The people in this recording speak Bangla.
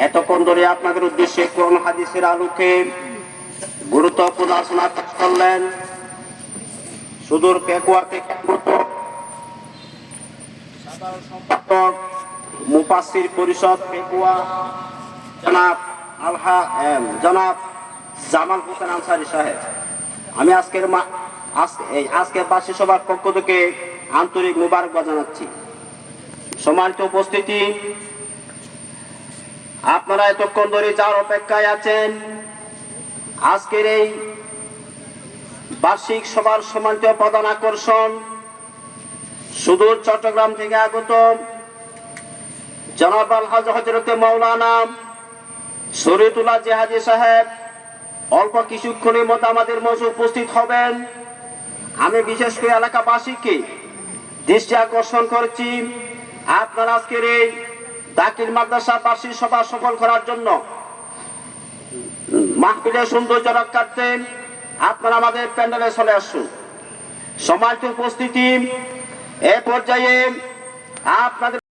এতক্ষণ ধরে আপনাদের উদ্দেশ্যে কোরআন হাদিসের আলোকে গুরুত্বপূর্ণ আলোচনা করলেন সুদূর পেকুয়া থেকে সাধারণ সম্পাদক মুফাসসির পরিষদ পেকুয়া জনাব জামাল হোসেন আনসারী সাহেব। আমি আজকের বার্ষিক সভার পক্ষ থেকে আন্তরিক মুবারকবাদ জানাচ্ছি। সম্মানিত উপস্থিতি, আপনারা এতক্ষণ ধরে যার অপেক্ষায় আছেন আজকের এই বার্ষিক সভার সম্মানিত প্রধান আকর্ষণ সুদূর চট্টগ্রাম থেকে আগত জনাব আলহাজ হযরতে মাওলানা শরীয়তুল্লাহ জিহাদি সাহেব অল্প কিছুক্ষণের মধ্যে আমাদের মাঝে উপস্থিত হবেন। আমি বিশেষ করে এলাকাবাসীকে দৃষ্টি আকর্ষণ করছি, আপনারা আজকের এই দাখিল মাদ্রাসা বার্ষিক সভা সফল করার জন্য মাহফিলের সৌন্দর্য রক্ষার্থে আপনারা আমাদের প্যান্ডেলে চলে আসুন। সম্মানিত উপস্থিতি, এ পর্যায়ে আপনাদের